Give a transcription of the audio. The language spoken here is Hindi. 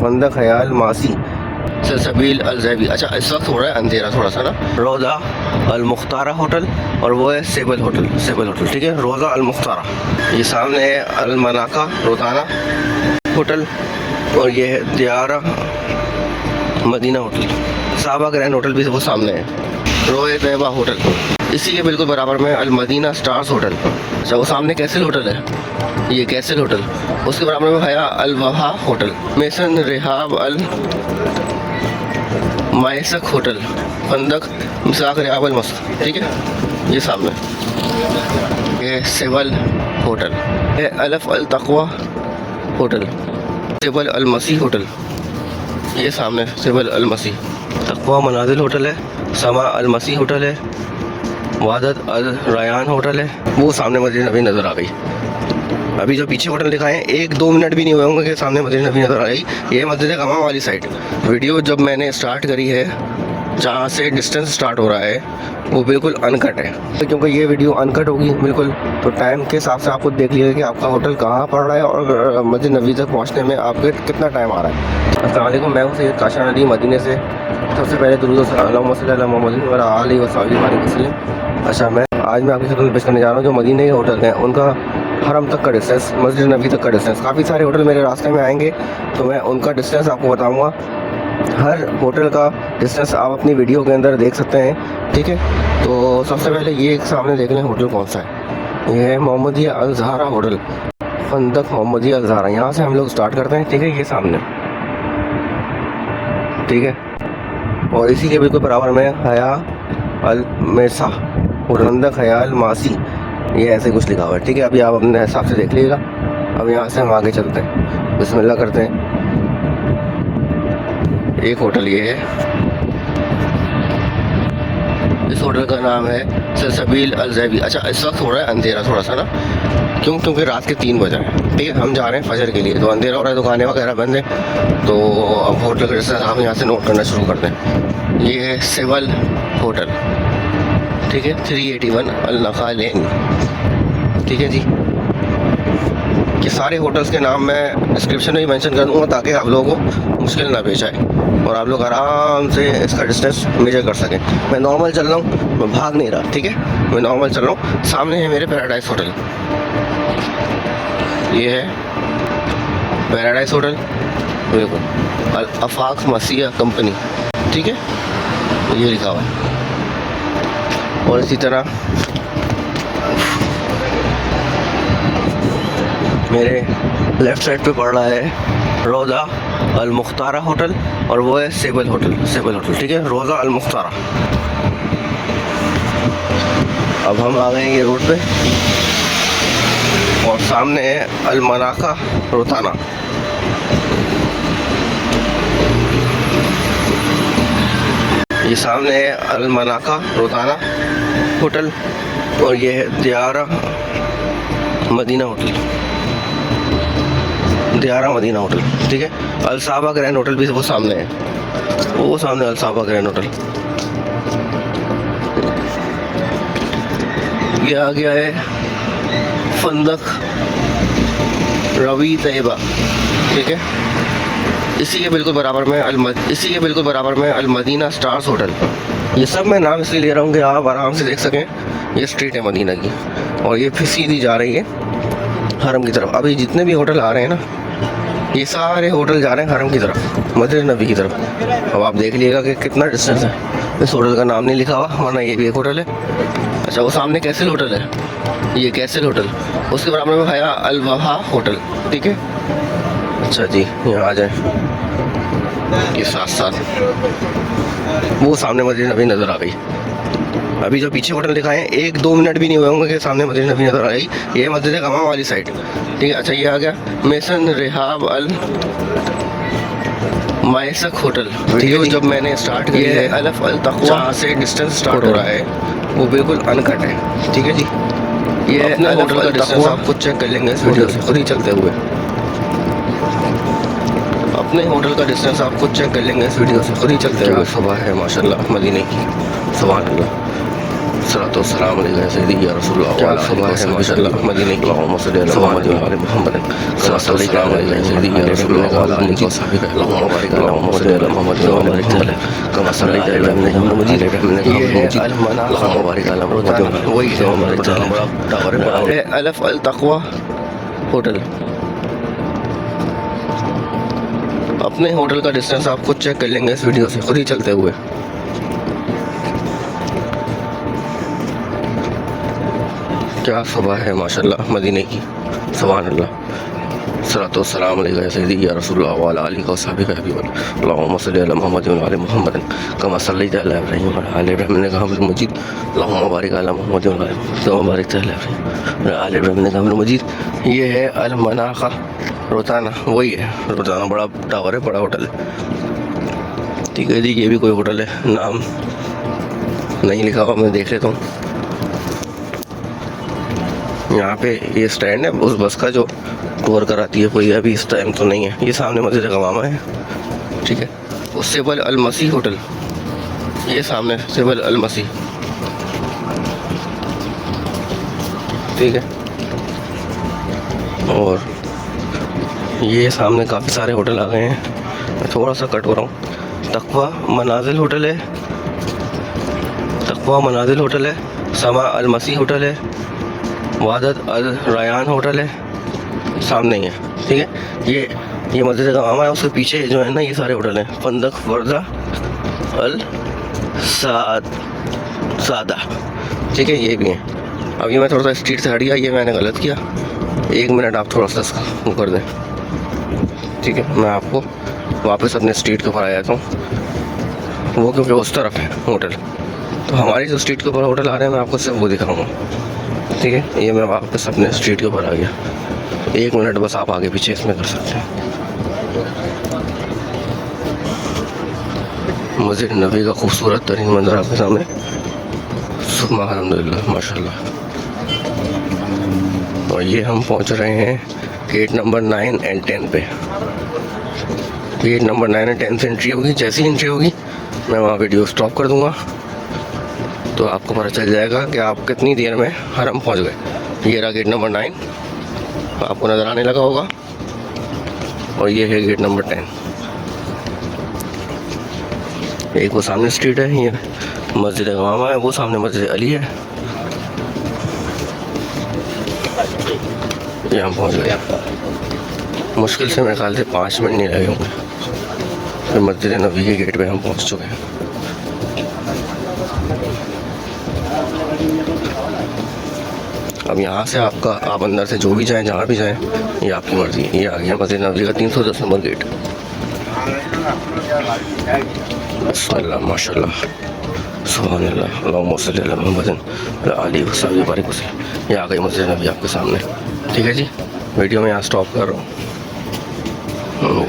फंदक ख्याल मासी सलसबील अलजैबी। अच्छा इस वक्त हो रहा है अंधेरा थोड़ा सा ना। रोज़ा अल मुख्तारा होटल और वो है सेबल होटल, सेबल होटल ठीक है। रोज़ा अल मुख्तारा, ये सामने है अल मनाका रोताना होटल और ये है दियारा मदीना होटल। साहबा ग्रैंड होटल भी वो सामने है। रोए तैयबा होटल इसी के बिल्कुल बराबर में अल मदीना स्टार्स होटल। अच्छा वो सामने कैसल होटल है, ये कैसल होटल। उसके बराबर में हया अल वहा होटल, मेसन रिहाब अल मायसक होटल, फंदक मिसाक रिहाब अल मस्क ठीक है। ये सामने ये सेवल होटल, ये अलफ अल तकवा होटल, सेवल अल मसीह होटल। ये सामने सेवल अल मसीह। तकवा मनाजिल होटल है, समा अल मसीह होटल है, वादत अल रयान होटल है। वो सामने मस्जिद नबी नज़र आ गई। अभी जो पीछे होटल दिखाएं 1-2 मिनट भी नहीं हुए होंगे कि सामने मस्जिद नबी नज़र आ गई। ये मस्जिद गमा वाली साइड। वीडियो जब मैंने स्टार्ट करी है, जहाँ से डिस्टेंस स्टार्ट हो रहा है वो बिल्कुल अनकट है, क्योंकि ये वीडियो अनकट होगी बिल्कुल। तो टाइम के हिसाब से आपको देख लीजिए कि आपका होटल कहाँ पड़ रहा है और मस्जिद नबी तक पहुँचने में आपके कितना टाइम आ रहा है। अस्सलाम वालेकुम, मैं हूँ सैयद काशिफ अली मदीने से। सबसे पहले दुरूद व सलाम अला मोहम्मद व आलिहि व सहाबिहि वसल्लम। अच्छा मैं आज मैं आपकी खिदमत पेश करने जा रहा हूँ जो मदीने के होटल हैं उनका हरम तक का डिस्टेंस, मस्जिद नबी तक का डिस्टेंस। काफ़ी सारे होटल मेरे रास्ते में आएंगे तो मैं उनका डिस्टेंस आपको बताऊँगा। हर होटल का डिस्टेंस आप अपनी वीडियो के अंदर देख सकते हैं ठीक है। तो सबसे पहले ये एक सामने देख लें होटल कौन सा है। ये है मोहम्मदिया अल ज़हरा होटल, फंदक मोहम्मदिया अल ज़हरा। यहाँ से हम लोग स्टार्ट करते हैं ठीक है। ये सामने ठीक है और इसी के बिल्कुल बराबर में हया अल मेसा और फंदक ख्याल मासी, ये ऐसे कुछ लिखा हुआ है ठीक है। अभी आप अपने हिसाब से देख लीजिएगा। अब यहाँ से हम आगे चलते हैं, बिस्मिल्लाह करते हैं। एक होटल ये है, इस होटल का नाम है सलसबील अलजैबी। अच्छा इस वक्त हो रहा है अंधेरा थोड़ा सा ना, क्योंकि रात के 3 बजे हैं ठीक है। हम जा रहे हैं फजर के लिए, तो अंधेरा हो रहा है, दुकानें वगैरह बंद हैं। तो अब होटल का डिस्टेंस आप यहाँ से नोट करना शुरू करते हैं। ये है सेवल होटल ठीक है, 381 अल नखा लेन ठीक है जी। ये सारे होटल्स के नाम मैं डिस्क्रिप्शन में ही मेंशन कर दूँगा ताकि आप लोगों को मुश्किल ना पेश आए और आप लोग आराम से इसका डिस्टेंस मेजर कर सकें। मैं नॉर्मल चल रहा हूँ, मैं भाग नहीं रहा ठीक है, मैं नॉर्मल चल रहा हूँ। सामने है मेरे पैराडाइज होटल, ये है पैराडाइज होटल बिल्कुल अल अफाक मसीहा कंपनी ठीक है, ये लिखा हुआ है। और इसी तरह मेरे लेफ़्ट साइड पे पड़ रहा है रोज़ा अल मुख्तारा होटल और वो है सेबल होटल, सेबल होटल ठीक है, रोज़ा अल मुख्तारा। अब हम आ गए ये रोड पे और सामने है अल मनाका रोताना। ये सामने है अल मनाका रोताना होटल और ये है दियारा मदीना होटल, दियारा मदीना होटल ठीक है। अल साहबा ग्रैंड होटल भी वो सामने है, वो सामने अल साहबा ग्रैंड होटल। ये आ गया है फंदक रवी तैयबा ठीक है। इसी के बिल्कुल बराबर में अल मदीना स्टार्स होटल। ये सब मैं नाम इसलिए ले रहा हूँ कि आप आराम से देख सकें। ये स्ट्रीट है मदीना की और ये फिर सीधी जा रही है हरम की तरफ। अभी जितने भी होटल आ रहे हैं ना, ये सारे होटल जा रहे हैं हरम की तरफ, मस्जिद नबी की तरफ। अब आप देख लीजिएगा कि कितना डिस्टेंस है। इस होटल का नाम नहीं लिखा हुआ वरना ये भी एक होटल है। अच्छा वो सामने कैसल होटल है, ये कैसल होटल। उसके बराबर में हया अल वहा होटल ठीक है। अच्छा जी यहाँ आ जाए, ये साथ साथ वो सामने मस्जिद नबी नज़र आ गई। अभी जो पीछे होटल दिखाएं 1-2 मिनट भी नहीं हुए होंगे कि सामने मस्जिद नबी नज़र आ गई। ये मस्जिद गमा वाली साइड ठीक है। अच्छा ये आ गया मेसन रिहाब अल मायसक होटल। वीडियो जब मैंने स्टार्ट की है अलफ अल तकवा, जहाँ से डिस्टेंस स्टार्ट हो रहा है वो बिल्कुल अनकट है ठीक है जी। ये अपने होटल का डिस्टेंस आप खुद चेक कर लेंगे इस वीडियो से खुद ही चलते हुए। अपने होटल का डिस्टेंस आप खुद चेक कर लेंगे इस वीडियो से खुद ही चलते हुए। सुबह है माशाल्लाह मदीने की, सुभान अल्लाह। सलातो सलाम अलैका सय्यदी या रसूलल्लाह व अला आलिहि व सल्लल्लाहु मदीने की अल्लाहुम्मा सल्लि अला मुहम्मद व आलि मुहम्मद सलातो सलाम अलैका सय्यदी या रसूलल्लाह व अला आलिहि व सल्लल्लाहु अल्लाहुम्मा बारिक अल्लाहुम्मा सल्लि अला मुहम्मद व बारिक अलैहि कमा सल्लैता अला इब्राहीम मजीद अल्लाहुम्मा बारिक अला मुहम्मद वही है अलफ अल तक़वा होटल। अपने होटल का डिस्टेंस आप खुद चेक कर लेंगे इस वीडियो से खुद ही चलते हुए। क्या सुबह है माशाल्लाह मदीने की, सुभान अल्लाह। सलातो सलाम अलैका सय्यदी या रसूलल्लाह व अला आलिहि व सहाबिहि अल्लाहुम्मा सल्लि अला मुहम्मद व आलि मुहम्मद कमा सल्लैता अला इब्राहीम व आलि इब्राहीम इन्नका हमीदुम मजीद अल्लाहुम्मा बारिक अला मुहम्मद व आलि मुहम्मद कमा बारकता अला इब्राहीम व आलि इब्राहीम इन्नका हमीदुम मजीद। ये है अल मनाखा रोताना, वही है रोताना, बड़ा टावर है, बड़ा होटल है। ठीक है जी, ये भी कोई होटल है, नाम नहीं लिखा हुआ, मैं देख लेता हूँ। यहाँ पे ये स्टैंड है उस बस का जो टूर कराती है, कोई अभी इस टाइम तो नहीं है। ये सामने मस्जिद गमामा है, ठीक है। वो सेबल अल मसीह होटल, ये सामने सेबल अल मसीह, ठीक है। और ये सामने काफ़ी सारे होटल आ गए हैं, मैं थोड़ा सा कट हो रहा हूँ। तक़वा मनाजिल होटल है, तक़वा मनाजिल होटल है, समा अल मसीह होटल है, वादत अल रयान होटल है, सामने ही है, ठीक है। ये मस्जिद गमामा है, उसके पीछे जो है ना ये सारे होटल हैं। फंदक वर्दा अल सादा, ठीक है, ये भी है। अब ये मैं थोड़ा सा स्ट्रीट से हट गया, ये मैंने गलत किया, 1 मिनट आप थोड़ा सा वो कर दें, ठीक है। मैं आपको वापस अपने स्ट्रीट के ऊपर आ जाता हूँ, वो क्योंकि उस तरफ है होटल, तो हमारी जो स्ट्रीट के ऊपर होटल आ रहे हैं मैं आपको सिर्फ वो दिखाऊंगा, ठीक है। ये मैं वापस अपने स्ट्रीट के ऊपर आ गया, 1 मिनट बस आप आगे पीछे इसमें कर सकते हैं। मस्जिद नबी का खूबसूरत तरीन मंजर आपके सामने, सुबहान अल्हम्दुलिल्लाह माशाल्लाह। और ये हम पहुंच रहे हैं गेट नंबर 9 एंड 10 पे। गेट नंबर 9 एंड 10 से एंट्री होगी, जैसी एंट्री होगी मैं वहाँ वीडियो स्टॉप कर दूँगा, तो आपको पता चल जाएगा कि आप कितनी देर में हरम पहुँच गए। ये रहा गेट नंबर 9, आपको नज़र आने लगा होगा, और ये है गेट नंबर 10। एक वो सामने स्ट्रीट है, ये मस्जिद गमामा है, वो सामने मस्जिद अली है। ये हम पहुँच गए, मुश्किल से मेरे ख्याल से 5 मिनट नहीं लगे होंगे, फिर मस्जिद नबी के गेट पे हम पहुँच चुके हैं। अब यहाँ से आप अंदर से जो भी जाएं, जहाँ भी जाएं, ये आपकी मर्ज़ी है। ये आ गया मस्जिद नबी का 310 नंबर गेट। बिस्मिल्लाह माशाल्लाह, सुभान अल्लाह, अल्लाहुम्मा सल्लि अला मुहम्मद व आलिहि व सल्लम बारिक वसल्लम। ये आ गई मस्जिद नबी आपके सामने, ठीक है जी। वीडियो में यहाँ स्टॉप कर रहा हूँ।